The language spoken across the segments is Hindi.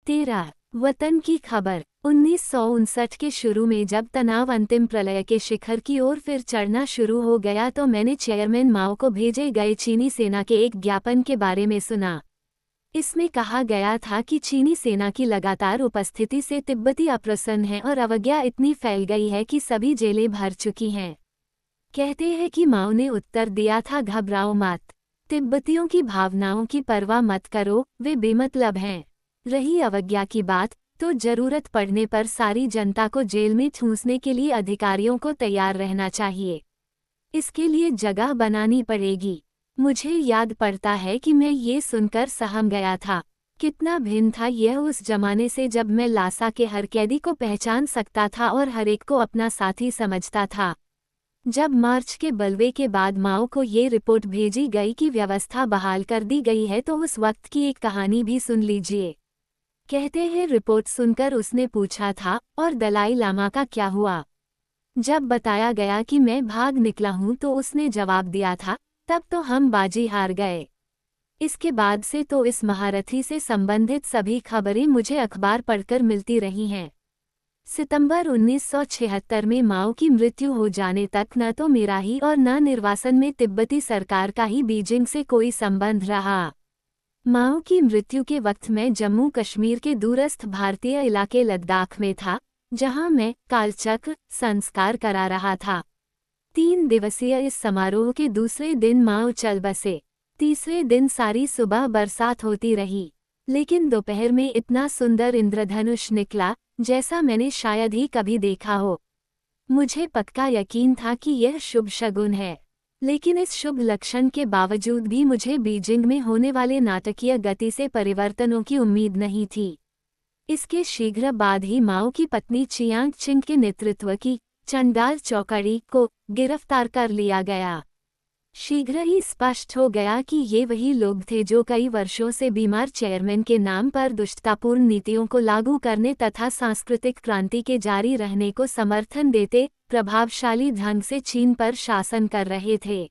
13 वतन की खबर। 1959 के शुरू में जब तनाव अंतिम प्रलय के शिखर की ओर फिर चढ़ना शुरू हो गया तो मैंने चेयरमैन माओ को भेजे गए चीनी सेना के एक ज्ञापन के बारे में सुना। इसमें कहा गया था कि चीनी सेना की लगातार उपस्थिति से तिब्बती अप्रसन्न हैं और अवज्ञा इतनी फैल गई है कि सभी जेलें भर चुकी हैं। कहते हैं कि माओ ने उत्तर दिया था, घबराओ मत, तिब्बतियों की भावनाओं की परवाह मत करो, वे बेमतलब हैं। रही अवज्ञा की बात, तो जरूरत पड़ने पर सारी जनता को जेल में ठूंसने के लिए अधिकारियों को तैयार रहना चाहिए। इसके लिए जगह बनानी पड़ेगी। मुझे याद पड़ता है कि मैं ये सुनकर सहम गया था। कितना भिन्न था यह उस जमाने से जब मैं लासा के हर कैदी को पहचान सकता था और हर एक को अपना साथी समझता था। जब मार्च के बलवे के बाद माओ को ये रिपोर्ट भेजी गई कि व्यवस्था बहाल कर दी गई है तो उस वक्त की एक कहानी भी सुन लीजिए। कहते हैं रिपोर्ट सुनकर उसने पूछा था, और दलाई लामा का क्या हुआ? जब बताया गया कि मैं भाग निकला हूं तो उसने जवाब दिया था, तब तो हम बाजी हार गए। इसके बाद से तो इस महारथी से संबंधित सभी खबरें मुझे अखबार पढ़कर मिलती रही हैं। सितंबर 1976 में माओ की मृत्यु हो जाने तक न तो मेरा ही और न निर्वासन में तिब्बती सरकार का ही बीजिंग से कोई संबंध रहा। माओ की मृत्यु के वक्त मैं जम्मू कश्मीर के दूरस्थ भारतीय इलाके लद्दाख में था, जहां मैं कालचक्र संस्कार करा रहा था। 3 दिवसीय इस समारोह के दूसरे दिन माओ चल बसे। तीसरे दिन सारी सुबह बरसात होती रही, लेकिन दोपहर में इतना सुंदर इंद्रधनुष निकला जैसा मैंने शायद ही कभी देखा हो। मुझे पक्का यकीन था कि यह शुभ शगुन है, लेकिन इस शुभ लक्षण के बावजूद भी मुझे बीजिंग में होने वाले नाटकीय गति से परिवर्तनों की उम्मीद नहीं थी। इसके शीघ्र बाद ही माओ की पत्नी चियांग चिंग के नेतृत्व की चंडाल चौकड़ी को गिरफ्तार कर लिया गया। शीघ्र ही स्पष्ट हो गया कि ये वही लोग थे जो कई वर्षों से बीमार चेयरमैन के नाम पर दुष्टतापूर्ण नीतियों को लागू करने तथा सांस्कृतिक क्रांति के जारी रहने को समर्थन देते प्रभावशाली ढंग से चीन पर शासन कर रहे थे।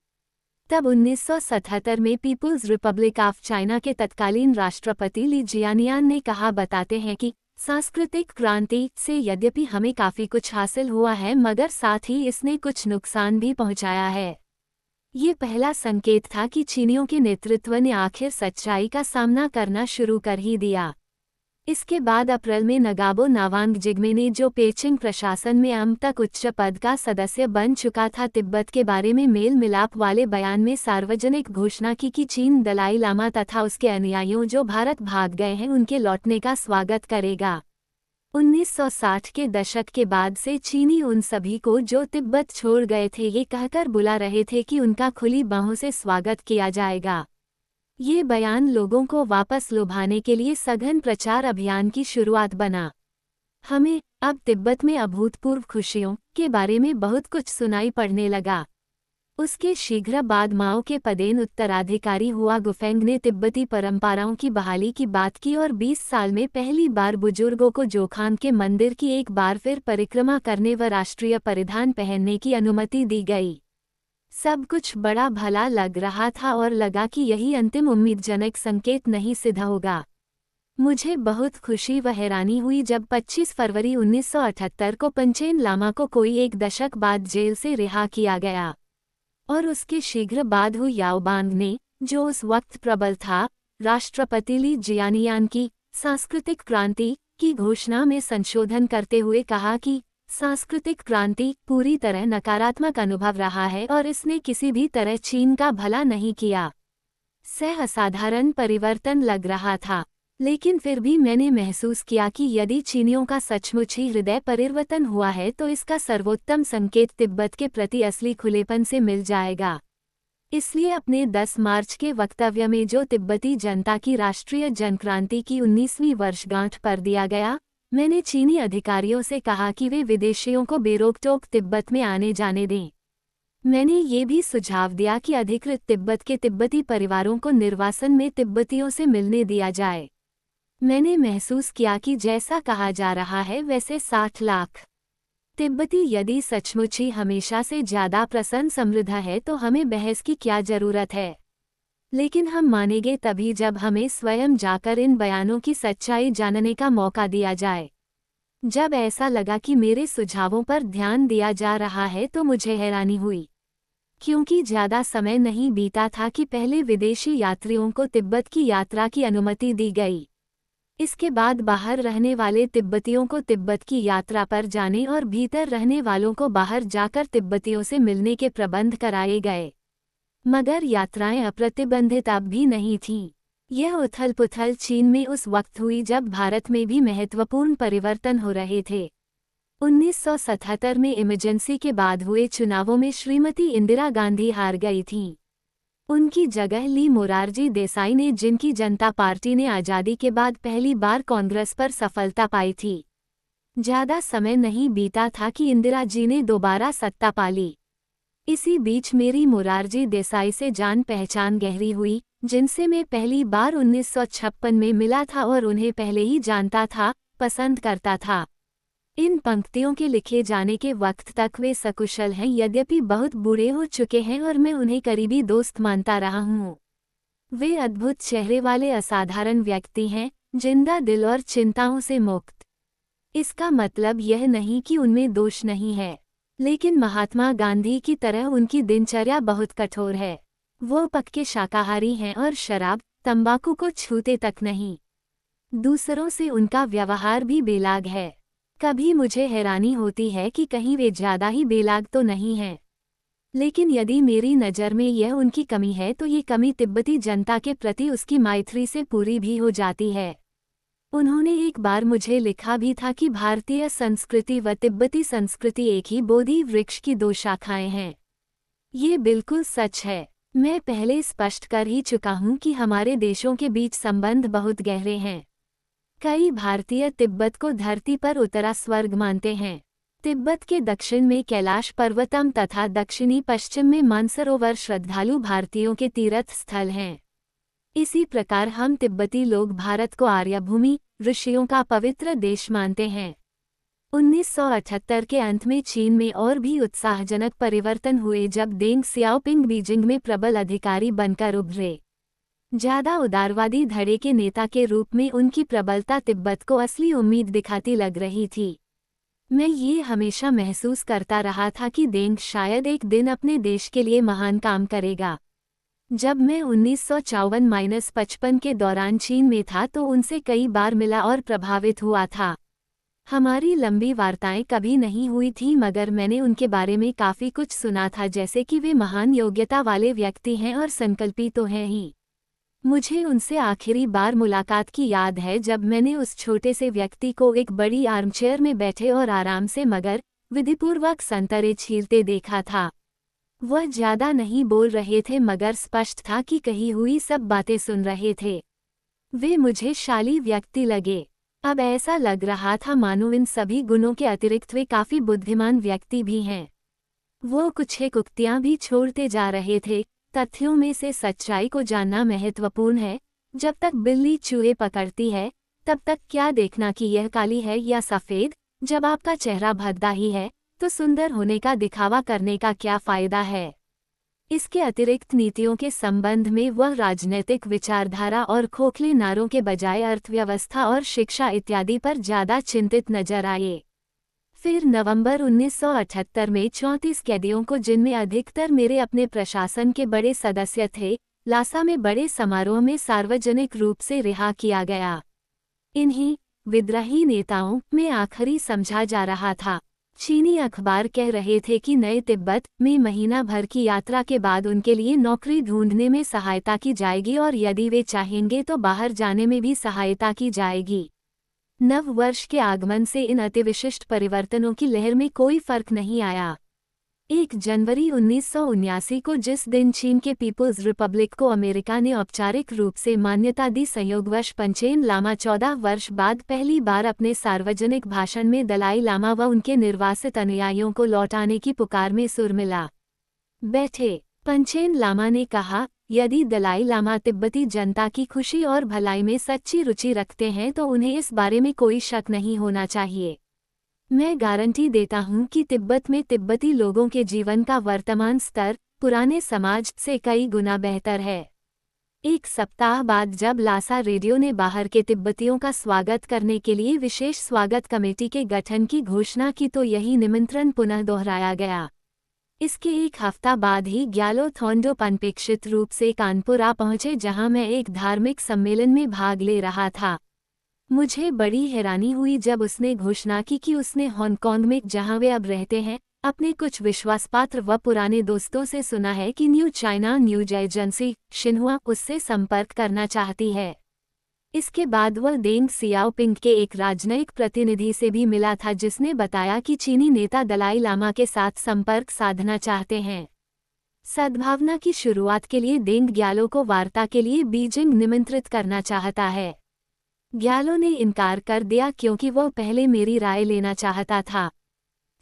तब 1977 में पीपुल्स रिपब्लिक ऑफ चाइना के तत्कालीन राष्ट्रपति ली जियानियान ने कहा, बताते हैं कि सांस्कृतिक क्रांति से यद्यपि हमें काफ़ी कुछ हासिल हुआ है, मगर साथ ही इसने कुछ नुकसान भी पहुंचाया है। ये पहला संकेत था कि चीनियों के नेतृत्व ने आखिर सच्चाई का सामना करना शुरू कर ही दिया। इसके बाद अप्रैल में नगाबो नावांग जिग्मे ने, जो पेचिंग प्रशासन में अब तक उच्च पद का सदस्य बन चुका था, तिब्बत के बारे में मेल मिलाप वाले बयान में सार्वजनिक घोषणा की कि चीन दलाई लामा तथा उसके अनुयायियों जो भारत भाग गए हैं उनके लौटने का स्वागत करेगा। 1960 के दशक के बाद से चीनी उन सभी को जो तिब्बत छोड़ गए थे ये कहकर बुला रहे थे कि उनका खुली बाहों से स्वागत किया जाएगा। ये बयान लोगों को वापस लुभाने के लिए सघन प्रचार अभियान की शुरुआत बना। हमें अब तिब्बत में अभूतपूर्व खुशियों के बारे में बहुत कुछ सुनाई पड़ने लगा। उसके शीघ्र बाद माओ के पदेन उत्तराधिकारी हुआ गुफेंग ने तिब्बती परंपराओं की बहाली की बात की और 20 साल में पहली बार बुजुर्गों को जोखाम के मंदिर की एक बार फिर परिक्रमा करने व राष्ट्रीय परिधान पहनने की अनुमति दी गई। सब कुछ बड़ा भला लग रहा था और लगा कि यही अंतिम उम्मीदजनक संकेत नहीं सिद्ध होगा। मुझे बहुत खुशी व हैरानी हुई जब 25 फरवरी 1978 को पंचेन लामा को कोई एक दशक बाद जेल से रिहा किया गया और उसके शीघ्र बाद हु याओबांग ने, जो उस वक्त प्रबल था, राष्ट्रपति ली जियानियान की सांस्कृतिक क्रांति की घोषणा में संशोधन करते हुए कहा कि सांस्कृतिक क्रांति पूरी तरह नकारात्मक अनुभव रहा है और इसने किसी भी तरह चीन का भला नहीं किया। सह असाधारण परिवर्तन लग रहा था, लेकिन फिर भी मैंने महसूस किया कि यदि चीनियों का सचमुच ही हृदय परिवर्तन हुआ है तो इसका सर्वोत्तम संकेत तिब्बत के प्रति असली खुलेपन से मिल जाएगा। इसलिए अपने 10 मार्च के वक्तव्य में जो तिब्बती जनता की राष्ट्रीय जनक्रांति की 19वीं वर्षगांठ पर दिया गया, मैंने चीनी अधिकारियों से कहा कि वे विदेशियों को बेरोक-टोक तिब्बत में आने जाने दें। मैंने ये भी सुझाव दिया कि अधिकृत तिब्बत के तिब्बती परिवारों को निर्वासन में तिब्बतियों से मिलने दिया जाए। मैंने महसूस किया कि जैसा कहा जा रहा है वैसे 60 लाख तिब्बती यदि सचमुच ही हमेशा से ज्यादा प्रसन्न समृद्ध है तो हमें बहस की क्या जरूरत है। लेकिन हम मानेंगे तभी जब हमें स्वयं जाकर इन बयानों की सच्चाई जानने का मौका दिया जाए। जब ऐसा लगा कि मेरे सुझावों पर ध्यान दिया जा रहा है तो मुझे हैरानी हुई, क्योंकि ज़्यादा समय नहीं बीता था कि पहले विदेशी यात्रियों को तिब्बत की यात्रा की अनुमति दी गई। इसके बाद बाहर रहने वाले तिब्बतियों को तिब्बत की यात्रा पर जाने और भीतर रहने वालों को बाहर जाकर तिब्बतियों से मिलने के प्रबंध कराए गए। मगर यात्राएं अप्रतिबंधित अब भी नहीं थीं। यह उथल-पुथल चीन में उस वक्त हुई जब भारत में भी महत्वपूर्ण परिवर्तन हो रहे थे। 1977 में इमरजेंसी के बाद हुए चुनावों में श्रीमती इंदिरा गांधी हार गई थीं। उनकी जगह ली मोरारजी देसाई ने, जिनकी जनता पार्टी ने आज़ादी के बाद पहली बार कांग्रेस पर सफलता पाई थी। ज़्यादा समय नहीं बीता था कि इंदिरा जी ने दोबारा सत्ता पा ली। इसी बीच मेरी मोरारजी देसाई से जान पहचान गहरी हुई, जिनसे मैं पहली बार 1956 में मिला था और उन्हें पहले ही जानता था, पसंद करता था। इन पंक्तियों के लिखे जाने के वक्त तक वे सकुशल हैं, यद्यपि बहुत बूढ़े हो चुके हैं और मैं उन्हें करीबी दोस्त मानता रहा हूँ। वे अद्भुत चेहरे वाले असाधारण व्यक्ति हैं, जिंदा दिल और चिंताओं से मुक्त। इसका मतलब यह नहीं कि उनमें दोष नहीं है, लेकिन महात्मा गांधी की तरह उनकी दिनचर्या बहुत कठोर है। वो पक्के शाकाहारी हैं और शराब, तंबाकू को छूते तक नहीं। दूसरों से उनका व्यवहार भी बेलाग है। कभी मुझे हैरानी होती है कि कहीं वे ज़्यादा ही बेलाग तो नहीं हैं। लेकिन यदि मेरी नज़र में यह उनकी कमी है तो ये कमी तिब्बती जनता के प्रति उसकी मैत्री से पूरी भी हो जाती है। उन्होंने एक बार मुझे लिखा भी था कि भारतीय संस्कृति व तिब्बती संस्कृति एक ही बोधि वृक्ष की दो शाखाएं हैं। ये बिल्कुल सच है। मैं पहले स्पष्ट कर ही चुका हूँ कि हमारे देशों के बीच संबंध बहुत गहरे हैं। कई भारतीय तिब्बत को धरती पर उतरा स्वर्ग मानते हैं। तिब्बत के दक्षिण में कैलाश पर्वतम तथा दक्षिणी पश्चिम में मानसरोवर श्रद्धालु भारतीयों के तीर्थ स्थल हैं। इसी प्रकार हम तिब्बती लोग भारत को आर्यभूमि, ऋषियों का पवित्र देश मानते हैं। 1978 के अंत में चीन में और भी उत्साहजनक परिवर्तन हुए जब देंग सियाओपिंग बीजिंग में प्रबल अधिकारी बनकर उभरे। ज़्यादा उदारवादी धड़े के नेता के रूप में उनकी प्रबलता तिब्बत को असली उम्मीद दिखाती लग रही थी। मैं ये हमेशा महसूस करता रहा था कि देंग शायद एक दिन अपने देश के लिए महान काम करेगा। जब मैं 1954-55 के दौरान चीन में था तो उनसे कई बार मिला और प्रभावित हुआ था। हमारी लंबी वार्ताएं कभी नहीं हुई थी, मगर मैंने उनके बारे में काफ़ी कुछ सुना था, जैसे कि वे महान योग्यता वाले व्यक्ति हैं और संकल्पी तो हैं ही। मुझे उनसे आखिरी बार मुलाकात की याद है जब मैंने उस छोटे से व्यक्ति को एक बड़ी आर्मचेयर में बैठे और आराम से मगर विधिपूर्वक संतरे छीलते देखा था। वह ज़्यादा नहीं बोल रहे थे, मगर स्पष्ट था कि कही हुई सब बातें सुन रहे थे। वे मुझे शाली व्यक्ति लगे। अब ऐसा लग रहा था मानो इन सभी गुणों के अतिरिक्त वे काफ़ी बुद्धिमान व्यक्ति भी हैं। वो कुछ एक उक्तियाँ भी छोड़ते जा रहे थे। तथ्यों में से सच्चाई को जानना महत्वपूर्ण है। जब तक बिल्ली चूहे पकड़ती है, तब तक क्या देखना कि यह काली है या सफ़ेद। जब आपका चेहरा भद्दा ही है, तो सुंदर होने का दिखावा करने का क्या फ़ायदा है। इसके अतिरिक्त नीतियों के संबंध में वह राजनीतिक विचारधारा और खोखले नारों के बजाय अर्थव्यवस्था और शिक्षा इत्यादि पर ज़्यादा चिंतित नजर आए। फिर नवंबर 1978 में 34 कैदियों को, जिनमें अधिकतर मेरे अपने प्रशासन के बड़े सदस्य थे, लासा में बड़े समारोह में सार्वजनिक रूप से रिहा किया गया। इन्हीं विद्रोही नेताओं में आखिरी समझा जा रहा था। चीनी अखबार कह रहे थे कि नए तिब्बत में महीना भर की यात्रा के बाद उनके लिए नौकरी ढूंढने में सहायता की जाएगी और यदि वे चाहेंगे तो बाहर जाने में भी सहायता की जाएगी। नव वर्ष के आगमन से इन अतिविशिष्ट परिवर्तनों की लहर में कोई फर्क नहीं आया। 1 जनवरी 1979 को, जिस दिन चीन के पीपुल्स रिपब्लिक को अमेरिका ने औपचारिक रूप से मान्यता दी, संयोगवश पंचेन लामा 14 वर्ष बाद पहली बार अपने सार्वजनिक भाषण में दलाई लामा व उनके निर्वासित अनुयायियों को लौटाने की पुकार में सुर मिला बैठे। पंचेन लामा ने कहा, यदि दलाई लामा तिब्बती जनता की खुशी और भलाई में सच्ची रुचि रखते हैं तो उन्हें इस बारे में कोई शक नहीं होना चाहिए। मैं गारंटी देता हूं कि तिब्बत में तिब्बती लोगों के जीवन का वर्तमान स्तर पुराने समाज से कई गुना बेहतर है। एक सप्ताह बाद जब लासा रेडियो ने बाहर के तिब्बतियों का स्वागत करने के लिए विशेष स्वागत कमेटी के गठन की घोषणा की तो यही निमंत्रण पुनः दोहराया गया। इसके एक हफ्ता बाद ही ग्यालो थोंडोप अनपेक्षित रूप से कानपुर आ पहुंचे, जहां मैं एक धार्मिक सम्मेलन में भाग ले रहा था। मुझे बड़ी हैरानी हुई जब उसने घोषणा की कि उसने हांगकांग में, जहां वे अब रहते हैं, अपने कुछ विश्वासपात्र व पुराने दोस्तों से सुना है कि new China news agency Xinhua उससे संपर्क करना चाहती है। इसके बाद वह देंग सियाओपिंग के एक राजनयिक प्रतिनिधि से भी मिला था, जिसने बताया कि चीनी नेता दलाई लामा के साथ संपर्क साधना चाहते हैं। सद्भावना की शुरुआत के लिए देंग ग्यालो को वार्ता के लिए बीजिंग निमंत्रित करना चाहता है। ग्यालो ने इनकार कर दिया क्योंकि वह पहले मेरी राय लेना चाहता था।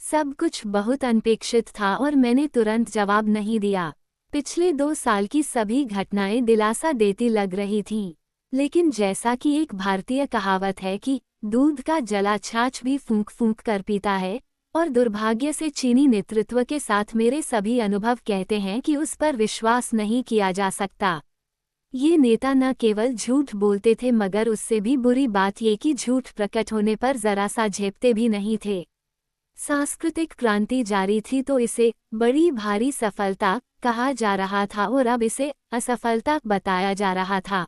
सब कुछ बहुत अनपेक्षित था और मैंने तुरंत जवाब नहीं दिया। पिछले 2 साल की सभी घटनाएं दिलासा देती लग रही थीं, लेकिन जैसा कि एक भारतीय कहावत है कि दूध का जला छाछ भी फूंक फूंक कर पीता है, और दुर्भाग्य से चीनी नेतृत्व के साथ मेरे सभी अनुभव कहते हैं कि उस पर विश्वास नहीं किया जा सकता। ये नेता न केवल झूठ बोलते थे, मगर उससे भी बुरी बात ये कि झूठ प्रकट होने पर जरा सा झेपते भी नहीं थे। सांस्कृतिक क्रांति जारी थी तो इसे बड़ी भारी सफलता कहा जा रहा था और अब इसे असफलता बताया जा रहा था,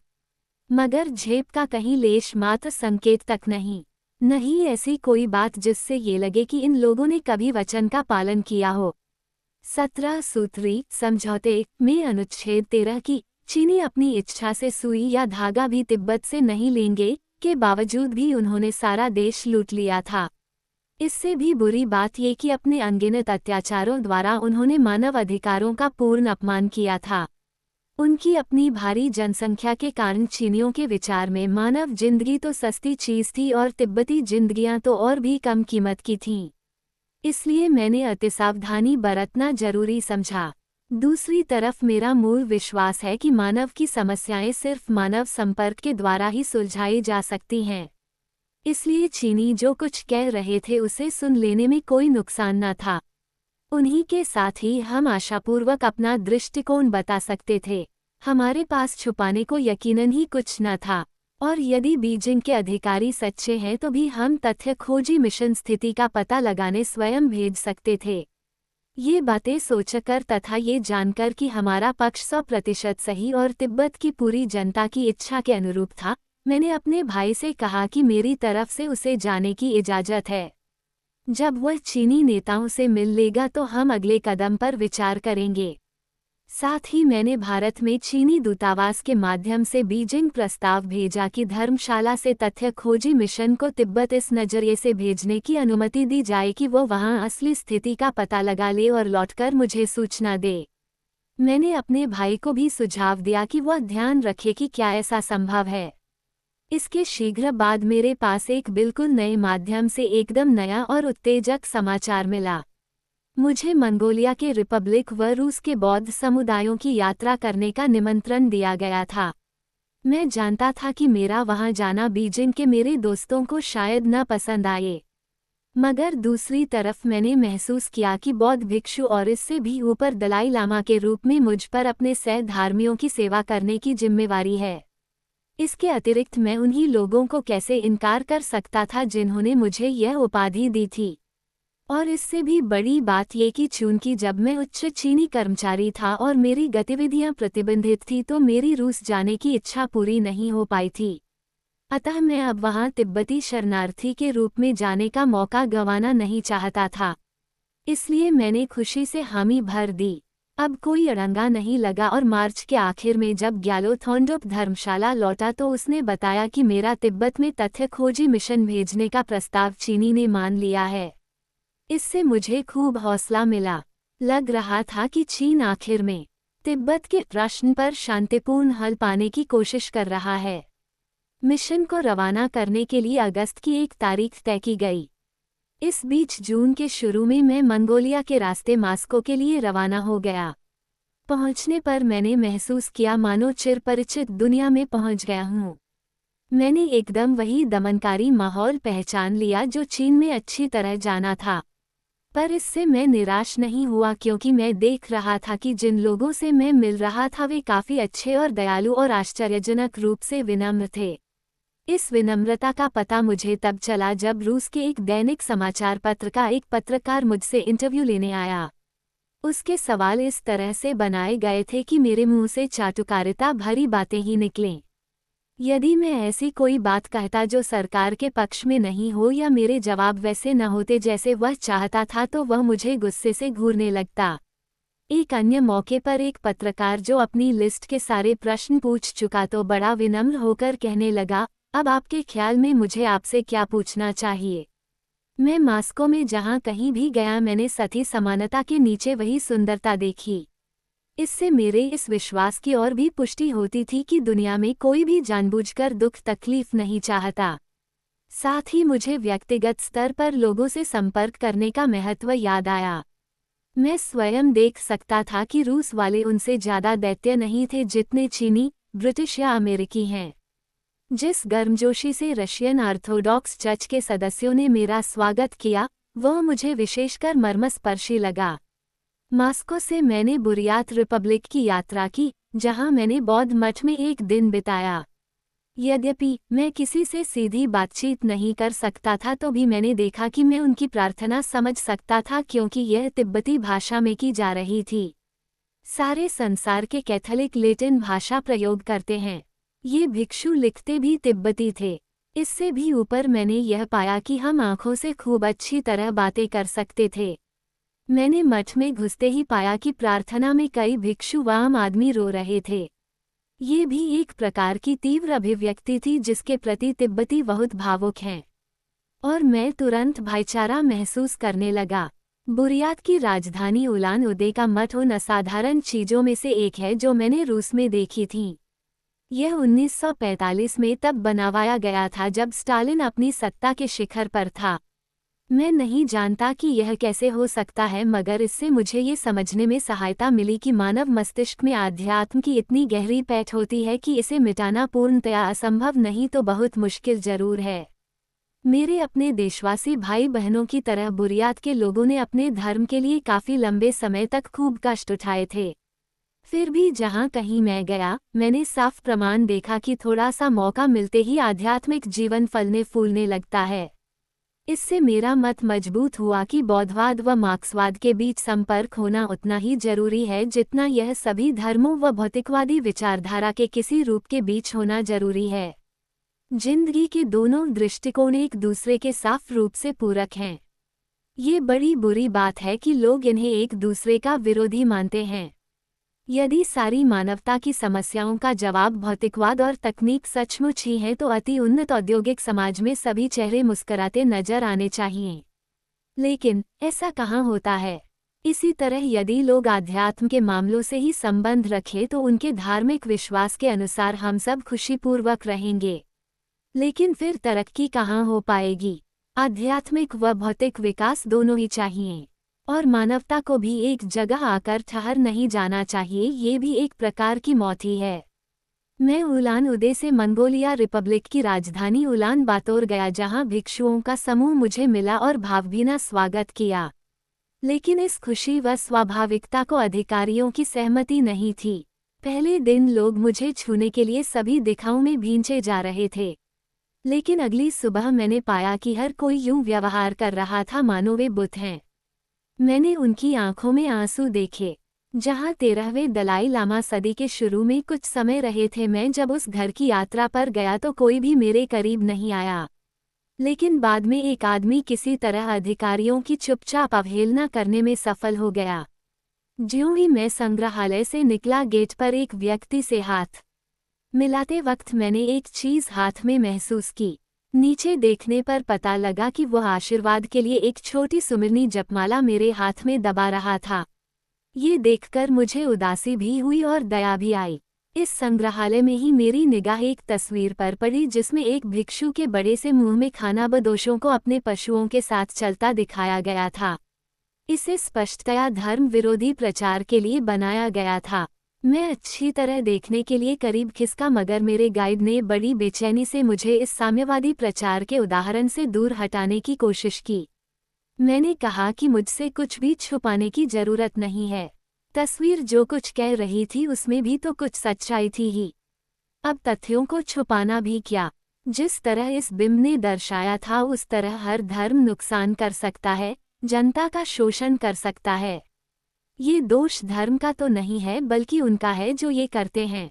मगर झेप का कहीं लेश मात्र संकेत तक नहीं ऐसी कोई बात जिससे ये लगे कि इन लोगों ने कभी वचन का पालन किया हो। 17 सूत्री समझौते में अनुच्छेद 13 की चीनी अपनी इच्छा से सुई या धागा भी तिब्बत से नहीं लेंगे के बावजूद भी उन्होंने सारा देश लूट लिया था। इससे भी बुरी बात ये कि अपने अनगिनत अत्याचारों द्वारा उन्होंने मानव अधिकारों का पूर्ण अपमान किया था। उनकी अपनी भारी जनसंख्या के कारण चीनियों के विचार में मानव जिंदगी तो सस्ती चीज थी और तिब्बती जिंदगियां तो और भी कम कीमत की थीं। इसलिए मैंने अतिसावधानी बरतना जरूरी समझा। दूसरी तरफ मेरा मूल विश्वास है कि मानव की समस्याएं सिर्फ मानव संपर्क के द्वारा ही सुलझाई जा सकती हैं। इसलिए चीनी जो कुछ कह रहे थे उसे सुन लेने में कोई नुकसान न था। उन्हीं के साथ ही हम आशापूर्वक अपना दृष्टिकोण बता सकते थे। हमारे पास छुपाने को यकीनन ही कुछ न था, और यदि बीजिंग के अधिकारी सच्चे हैं तो भी हम तथ्य खोजी मिशन स्थिति का पता लगाने स्वयं भेज सकते थे। ये बातें सोचकर तथा ये जानकर कि हमारा पक्ष 100% सही और तिब्बत की पूरी जनता की इच्छा के अनुरूप था, मैंने अपने भाई से कहा कि मेरी तरफ से उसे जाने की इजाज़त है। जब वह चीनी नेताओं से मिल लेगा तो हम अगले कदम पर विचार करेंगे। साथ ही मैंने भारत में चीनी दूतावास के माध्यम से बीजिंग प्रस्ताव भेजा कि धर्मशाला से तथ्य खोजी मिशन को तिब्बत इस नजरिए से भेजने की अनुमति दी जाए कि वो वहां असली स्थिति का पता लगा ले और लौटकर मुझे सूचना दे। मैंने अपने भाई को भी सुझाव दिया कि वह ध्यान रखे कि क्या ऐसा संभव है। इसके शीघ्र बाद मेरे पास एक बिल्कुल नए माध्यम से एकदम नया और उत्तेजक समाचार मिला। मुझे मंगोलिया के रिपब्लिक व रूस के बौद्ध समुदायों की यात्रा करने का निमंत्रण दिया गया था। मैं जानता था कि मेरा वहां जाना बीजिंग के मेरे दोस्तों को शायद न पसंद आए, मगर दूसरी तरफ मैंने महसूस किया कि बौद्ध भिक्षु और इससे भी ऊपर दलाई लामा के रूप में मुझ पर अपने सहधर्मियों की सेवा करने की जिम्मेवारी है। इसके अतिरिक्त मैं उन्हीं लोगों को कैसे इनकार कर सकता था जिन्होंने मुझे यह उपाधि दी थी। और इससे भी बड़ी बात यह कि चूंकि जब मैं उच्च चीनी कर्मचारी था और मेरी गतिविधियां प्रतिबंधित थी तो मेरी रूस जाने की इच्छा पूरी नहीं हो पाई थी। अतः मैं अब वहां तिब्बती शरणार्थी के रूप में जाने का मौका गंवाना नहीं चाहता था। इसलिए मैंने खुशी से हामी भर दी। अब कोई अड़ंगा नहीं लगा और मार्च के आखिर में जब ग्यालो थोंडोप धर्मशाला लौटा तो उसने बताया कि मेरा तिब्बत में तथ्य खोजी मिशन भेजने का प्रस्ताव चीनी ने मान लिया है। इससे मुझे खूब हौसला मिला। लग रहा था कि चीन आखिर में तिब्बत के प्रश्न पर शांतिपूर्ण हल पाने की कोशिश कर रहा है। मिशन को रवाना करने के लिए अगस्त की एक तारीख तय की गई। इस बीच जून के शुरू में मैं मंगोलिया के रास्ते मास्को के लिए रवाना हो गया। पहुंचने पर मैंने महसूस किया मानो चिरपरिचित दुनिया में पहुंच गया हूं। मैंने एकदम वही दमनकारी माहौल पहचान लिया जो चीन में अच्छी तरह जाना था। पर इससे मैं निराश नहीं हुआ क्योंकि मैं देख रहा था कि जिन लोगों से मैं मिल रहा था वे काफ़ी अच्छे और दयालु और आश्चर्यजनक रूप से विनम्र थे। इस विनम्रता का पता मुझे तब चला जब रूस के एक दैनिक समाचार पत्र का एक पत्रकार मुझसे इंटरव्यू लेने आया। उसके सवाल इस तरह से बनाए गए थे कि मेरे मुंह से चाटुकारिता भरी बातें ही निकलें। यदि मैं ऐसी कोई बात कहता जो सरकार के पक्ष में नहीं हो या मेरे जवाब वैसे न होते जैसे वह चाहता था तो वह मुझे गुस्से से घूरने लगता। एक अन्य मौके पर एक पत्रकार जो अपनी लिस्ट के सारे प्रश्न पूछ चुका तो बड़ा विनम्र होकर कहने लगा, अब आपके ख्याल में मुझे आपसे क्या पूछना चाहिए? मैं मास्को में जहाँ कहीं भी गया मैंने सती समानता के नीचे वही सुंदरता देखी। इससे मेरे इस विश्वास की और भी पुष्टि होती थी कि दुनिया में कोई भी जानबूझकर दुख तकलीफ नहीं चाहता। साथ ही मुझे व्यक्तिगत स्तर पर लोगों से संपर्क करने का महत्व याद आया। मैं स्वयं देख सकता था कि रूस वाले उनसे ज़्यादा दैत्य नहीं थे जितने चीनी, ब्रिटिश या अमेरिकी हैं। जिस गर्मजोशी से रशियन ऑर्थोडॉक्स चर्च के सदस्यों ने मेरा स्वागत किया, वह मुझे विशेषकर मर्मस्पर्शी लगा। मास्को से मैंने बुरियात रिपब्लिक की यात्रा की, जहां मैंने बौद्ध मठ में एक दिन बिताया। यद्यपि मैं किसी से सीधी बातचीत नहीं कर सकता था तो भी मैंने देखा कि मैं उनकी प्रार्थना समझ सकता था क्योंकि यह तिब्बती भाषा में की जा रही थी। सारे संसार के कैथोलिक लैटिन भाषा प्रयोग करते हैं। ये भिक्षु लिखते भी तिब्बती थे। इससे भी ऊपर मैंने यह पाया कि हम आंखों से खूब अच्छी तरह बातें कर सकते थे। मैंने मठ में घुसते ही पाया कि प्रार्थना में कई भिक्षु व आम आदमी रो रहे थे। ये भी एक प्रकार की तीव्र अभिव्यक्ति थी जिसके प्रति तिब्बती बहुत भावुक हैं। और मैं तुरंत भाईचारा महसूस करने लगा। बुरियात की राजधानी उलान उदे का मठ उन असाधारण चीज़ों में से एक है जो मैंने रूस में देखी थीं। यह 1945 में तब बनवाया गया था जब स्टालिन अपनी सत्ता के शिखर पर था। मैं नहीं जानता कि यह कैसे हो सकता है मगर इससे मुझे ये समझने में सहायता मिली कि मानव मस्तिष्क में आध्यात्म की इतनी गहरी पैठ होती है कि इसे मिटाना पूर्णतया असंभव नहीं तो बहुत मुश्किल जरूर है। मेरे अपने देशवासी भाई बहनों की तरह बुरियात के लोगों ने अपने धर्म के लिए काफ़ी लंबे समय तक खूब कष्ट उठाए थे। फिर भी जहाँ कहीं मैं गया, मैंने साफ प्रमाण देखा कि थोड़ा सा मौका मिलते ही आध्यात्मिक जीवन फलने फूलने लगता है। इससे मेरा मत मजबूत हुआ कि बौद्धवाद व मार्क्सवाद के बीच संपर्क होना उतना ही जरूरी है जितना यह सभी धर्मों व भौतिकवादी विचारधारा के किसी रूप के बीच होना जरूरी है। जिंदगी के दोनों दृष्टिकोण एक दूसरे के साफ रूप से पूरक हैं। ये बड़ी बुरी बात है कि लोग इन्हें एक दूसरे का विरोधी मानते हैं। यदि सारी मानवता की समस्याओं का जवाब भौतिकवाद और तकनीक सचमुच ही है तो अति उन्नत औद्योगिक समाज में सभी चेहरे मुस्कराते नजर आने चाहिए। लेकिन ऐसा कहाँ होता है? इसी तरह यदि लोग आध्यात्म के मामलों से ही संबंध रखें तो उनके धार्मिक विश्वास के अनुसार हम सब खुशीपूर्वक रहेंगे। लेकिन फिर तरक्की कहाँ हो पाएगी? आध्यात्मिक व भौतिक विकास दोनों ही चाहिए। और मानवता को भी एक जगह आकर ठहर नहीं जाना चाहिए, ये भी एक प्रकार की मौत ही है। मैं उलान उदे से मंगोलिया रिपब्लिक की राजधानी उलान बातोर गया जहां भिक्षुओं का समूह मुझे मिला और भावभीना स्वागत किया। लेकिन इस खुशी व स्वाभाविकता को अधिकारियों की सहमति नहीं थी। पहले दिन लोग मुझे छूने के लिए सभी दिखाओं में भींचे जा रहे थे। लेकिन अगली सुबह मैंने पाया कि हर कोई यूं व्यवहार कर रहा था मानो वे बुत हैं। मैंने उनकी आंखों में आंसू देखे। जहां 13वें दलाई लामा सदी के शुरू में कुछ समय रहे थे, मैं जब उस घर की यात्रा पर गया तो कोई भी मेरे करीब नहीं आया। लेकिन बाद में एक आदमी किसी तरह अधिकारियों की चुपचाप अवहेलना करने में सफल हो गया। ज्यों ही मैं संग्रहालय से निकला, गेट पर एक व्यक्ति से हाथ मिलाते वक्त मैंने एक चीज हाथ में महसूस की। नीचे देखने पर पता लगा कि वह आशीर्वाद के लिए एक छोटी सुमिरनी जपमाला मेरे हाथ में दबा रहा था। ये देखकर मुझे उदासी भी हुई और दया भी आई। इस संग्रहालय में ही मेरी निगाह एक तस्वीर पर पड़ी जिसमें एक भिक्षु के बड़े से मुंह में खानाबदोशों को अपने पशुओं के साथ चलता दिखाया गया था। इसे स्पष्टतया धर्म विरोधी प्रचार के लिए बनाया गया था। मैं अच्छी तरह देखने के लिए करीब खिसका मगर मेरे गाइड ने बड़ी बेचैनी से मुझे इस साम्यवादी प्रचार के उदाहरण से दूर हटाने की कोशिश की। मैंने कहा कि मुझसे कुछ भी छुपाने की जरूरत नहीं है। तस्वीर जो कुछ कह रही थी उसमें भी तो कुछ सच्चाई थी ही। अब तथ्यों को छुपाना भी क्या। जिस तरह इस बिंब ने दर्शाया था उस तरह हर धर्म नुकसान कर सकता है, जनता का शोषण कर सकता है। ये दोष धर्म का तो नहीं है बल्कि उनका है जो ये करते हैं।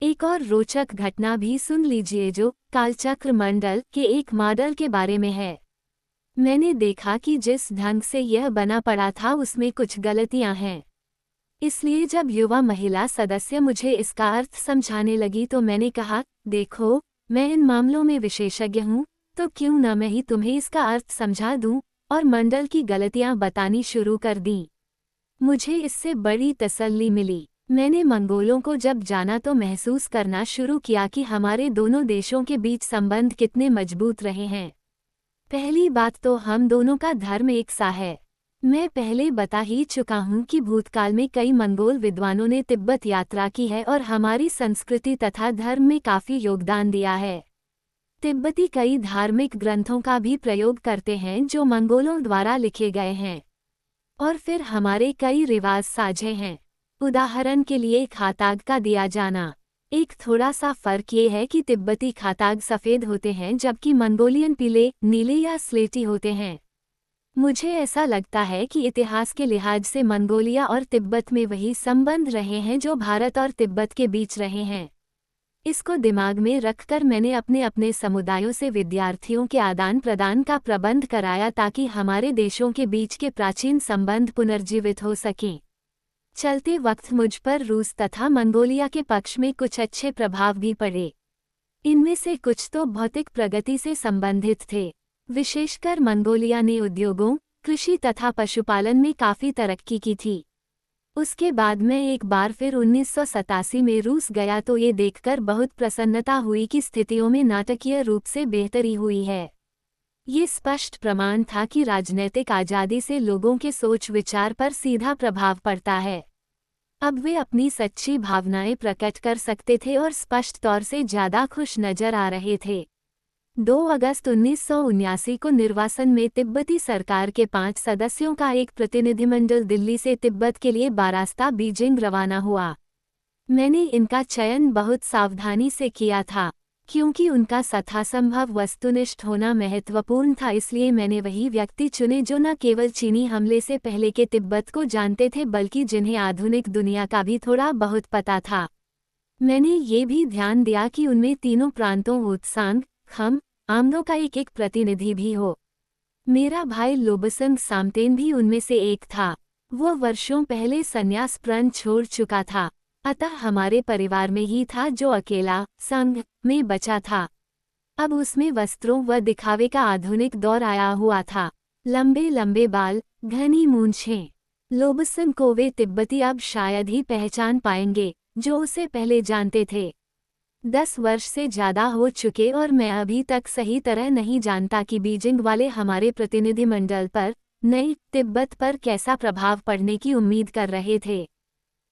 एक और रोचक घटना भी सुन लीजिए जो कालचक्र मंडल के एक मॉडल के बारे में है। मैंने देखा कि जिस ढंग से यह बना पड़ा था उसमें कुछ गलतियां हैं। इसलिए जब युवा महिला सदस्य मुझे इसका अर्थ समझाने लगी तो मैंने कहा, देखो, मैं इन मामलों में विशेषज्ञ हूँ, तो क्यों न मैं ही तुम्हें इसका अर्थ समझा दूं, और मंडल की गलतियां बतानी शुरू कर दी। मुझे इससे बड़ी तसल्ली मिली। मैंने मंगोलों को जब जाना तो महसूस करना शुरू किया कि हमारे दोनों देशों के बीच संबंध कितने मजबूत रहे हैं। पहली बात तो हम दोनों का धर्म एक सा है। मैं पहले बता ही चुका हूँ कि भूतकाल में कई मंगोल विद्वानों ने तिब्बत यात्रा की है और हमारी संस्कृति तथा धर्म में काफ़ी योगदान दिया है। तिब्बती कई धार्मिक ग्रंथों का भी प्रयोग करते हैं जो मंगोलों द्वारा लिखे गए हैं। और फिर हमारे कई रिवाज साझे हैं। उदाहरण के लिए खाताग का दिया जाना। एक थोड़ा सा फर्क ये है कि तिब्बती खाताग सफ़ेद होते हैं जबकि मंगोलियन पीले, नीले या स्लेटी होते हैं। मुझे ऐसा लगता है कि इतिहास के लिहाज से मंगोलिया और तिब्बत में वही संबंध रहे हैं जो भारत और तिब्बत के बीच रहे हैं। इसको दिमाग में रखकर मैंने अपने अपने समुदायों से विद्यार्थियों के आदान प्रदान का प्रबंध कराया ताकि हमारे देशों के बीच के प्राचीन संबंध पुनर्जीवित हो सकें। चलते वक्त मुझ पर रूस तथा मंगोलिया के पक्ष में कुछ अच्छे प्रभाव भी पड़े। इनमें से कुछ तो भौतिक प्रगति से संबंधित थे। विशेषकर मंगोलिया ने उद्योगों, कृषि तथा पशुपालन में काफ़ी तरक्की की थी। उसके बाद मैं एक बार फिर 1987 में रूस गया तो ये देखकर बहुत प्रसन्नता हुई कि स्थितियों में नाटकीय रूप से बेहतरी हुई है। ये स्पष्ट प्रमाण था कि राजनीतिक आज़ादी से लोगों के सोच विचार पर सीधा प्रभाव पड़ता है। अब वे अपनी सच्ची भावनाएं प्रकट कर सकते थे और स्पष्ट तौर से ज़्यादा खुश नजर आ रहे थे। 2 अगस्त 1979 को निर्वासन में तिब्बती सरकार के 5 सदस्यों का एक प्रतिनिधिमंडल दिल्ली से तिब्बत के लिए बारास्ता बीजिंग रवाना हुआ। मैंने इनका चयन बहुत सावधानी से किया था क्योंकि उनका यथासंभव वस्तुनिष्ठ होना महत्वपूर्ण था। इसलिए मैंने वही व्यक्ति चुने जो न केवल चीनी हमले से पहले के तिब्बत को जानते थे बल्कि जिन्हें आधुनिक दुनिया का भी थोड़ा बहुत पता था। मैंने ये भी ध्यान दिया कि उनमें तीनों प्रांतों उत्सांग, खम, आमदों का एक एक प्रतिनिधि भी हो। मेरा भाई लोबसंग सामतेन भी उनमें से एक था। वो वर्षों पहले संन्यास प्रण छोड़ चुका था, अतः हमारे परिवार में ही था जो अकेला संघ में बचा था। अब उसमें वस्त्रों व दिखावे का आधुनिक दौर आया हुआ था। लंबे लंबे बाल, घनी मूंछें। लोबसंग को वे तिब्बती अब शायद ही पहचान पाएंगे जो उसे पहले जानते थे। 10 वर्ष से ज़्यादा हो चुके और मैं अभी तक सही तरह नहीं जानता कि बीजिंग वाले हमारे प्रतिनिधिमंडल पर, नई तिब्बत पर कैसा प्रभाव पड़ने की उम्मीद कर रहे थे।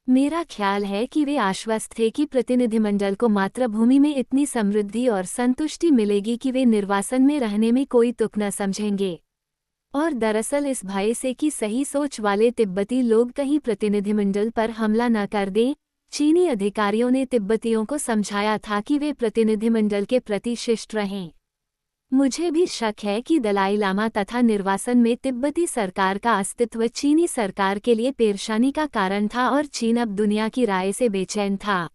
मेरा ख्याल है कि वे आश्वस्त थे कि प्रतिनिधिमंडल को मातृभूमि में इतनी समृद्धि और संतुष्टि मिलेगी कि वे निर्वासन में रहने में कोई तुक न समझेंगे। और दरअसल इस भय से कि सही सोच वाले तिब्बती लोग कहीं प्रतिनिधिमंडल पर हमला न कर दें, चीनी अधिकारियों ने तिब्बतियों को समझाया था कि वे प्रतिनिधिमंडल के प्रति शिष्ट रहें। मुझे भी शक है कि दलाई लामा तथा निर्वासन में तिब्बती सरकार का अस्तित्व चीनी सरकार के लिए परेशानी का कारण था और चीन अब दुनिया की राय से बेचैन था।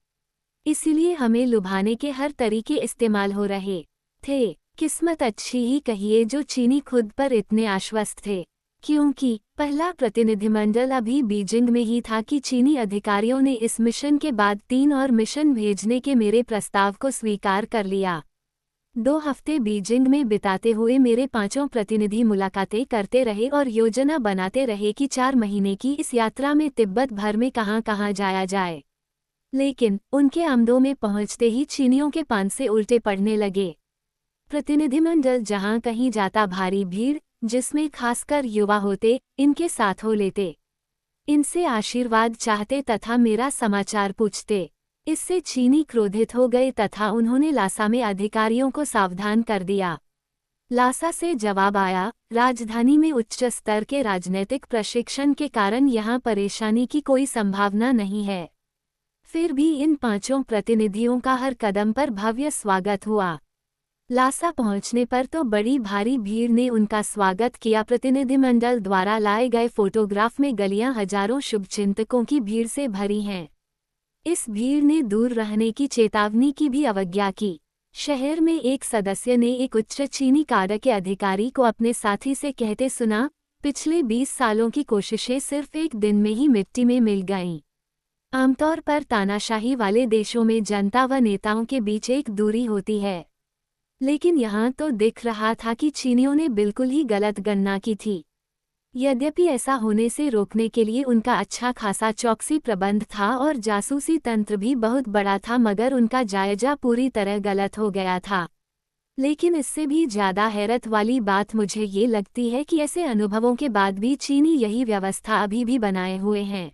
इसीलिए हमें लुभाने के हर तरीके इस्तेमाल हो रहे थे। किस्मत अच्छी ही कहिए जो चीनी खुद पर इतने आश्वस्त थे, क्योंकि पहला प्रतिनिधिमंडल अभी बीजिंग में ही था कि चीनी अधिकारियों ने इस मिशन के बाद 3 और मिशन भेजने के मेरे प्रस्ताव को स्वीकार कर लिया। 2 हफ्ते बीजिंग में बिताते हुए मेरे 5 प्रतिनिधि मुलाकातें करते रहे और योजना बनाते रहे कि 4 महीने की इस यात्रा में तिब्बत भर में कहाँ कहाँ जाया जाए। लेकिन उनके आमदों में पहुँचते ही चीनियों के पान से उल्टे पड़ने लगे। प्रतिनिधिमंडल जहाँ कहीं जाता भारी भीड़, जिसमें खासकर युवा होते, इनके साथ हो लेते। इनसे आशीर्वाद चाहते तथा मेरा समाचार पूछते। इससे चीनी क्रोधित हो गए तथा उन्होंने लासा में अधिकारियों को सावधान कर दिया। लासा से जवाब आया, राजधानी में उच्च स्तर के राजनीतिक प्रशिक्षण के कारण यहाँ परेशानी की कोई संभावना नहीं है। फिर भी इन 5 प्रतिनिधियों का हर कदम पर भव्य स्वागत हुआ। लासा पहुंचने पर तो बड़ी भारी भीड़ ने उनका स्वागत किया। प्रतिनिधिमंडल द्वारा लाए गए फोटोग्राफ में गलियां हजारों शुभचिंतकों की भीड़ से भरी हैं। इस भीड़ ने दूर रहने की चेतावनी की भी अवज्ञा की। शहर में एक सदस्य ने एक उच्च चीनी काडर के अधिकारी को अपने साथी से कहते सुना, पिछले 20 सालों की कोशिशें सिर्फ एक दिन में ही मिट्टी में मिल गईं। आमतौर पर तानाशाही वाले देशों में जनता व नेताओं के बीच एक दूरी होती है, लेकिन यहाँ तो दिख रहा था कि चीनियों ने बिल्कुल ही गलत गणना की थी। यद्यपि ऐसा होने से रोकने के लिए उनका अच्छा खासा चौकसी प्रबंध था और जासूसी तंत्र भी बहुत बड़ा था, मगर उनका जायजा पूरी तरह गलत हो गया था। लेकिन इससे भी ज़्यादा हैरत वाली बात मुझे ये लगती है कि ऐसे अनुभवों के बाद भी चीनी यही व्यवस्था अभी भी बनाए हुए हैं।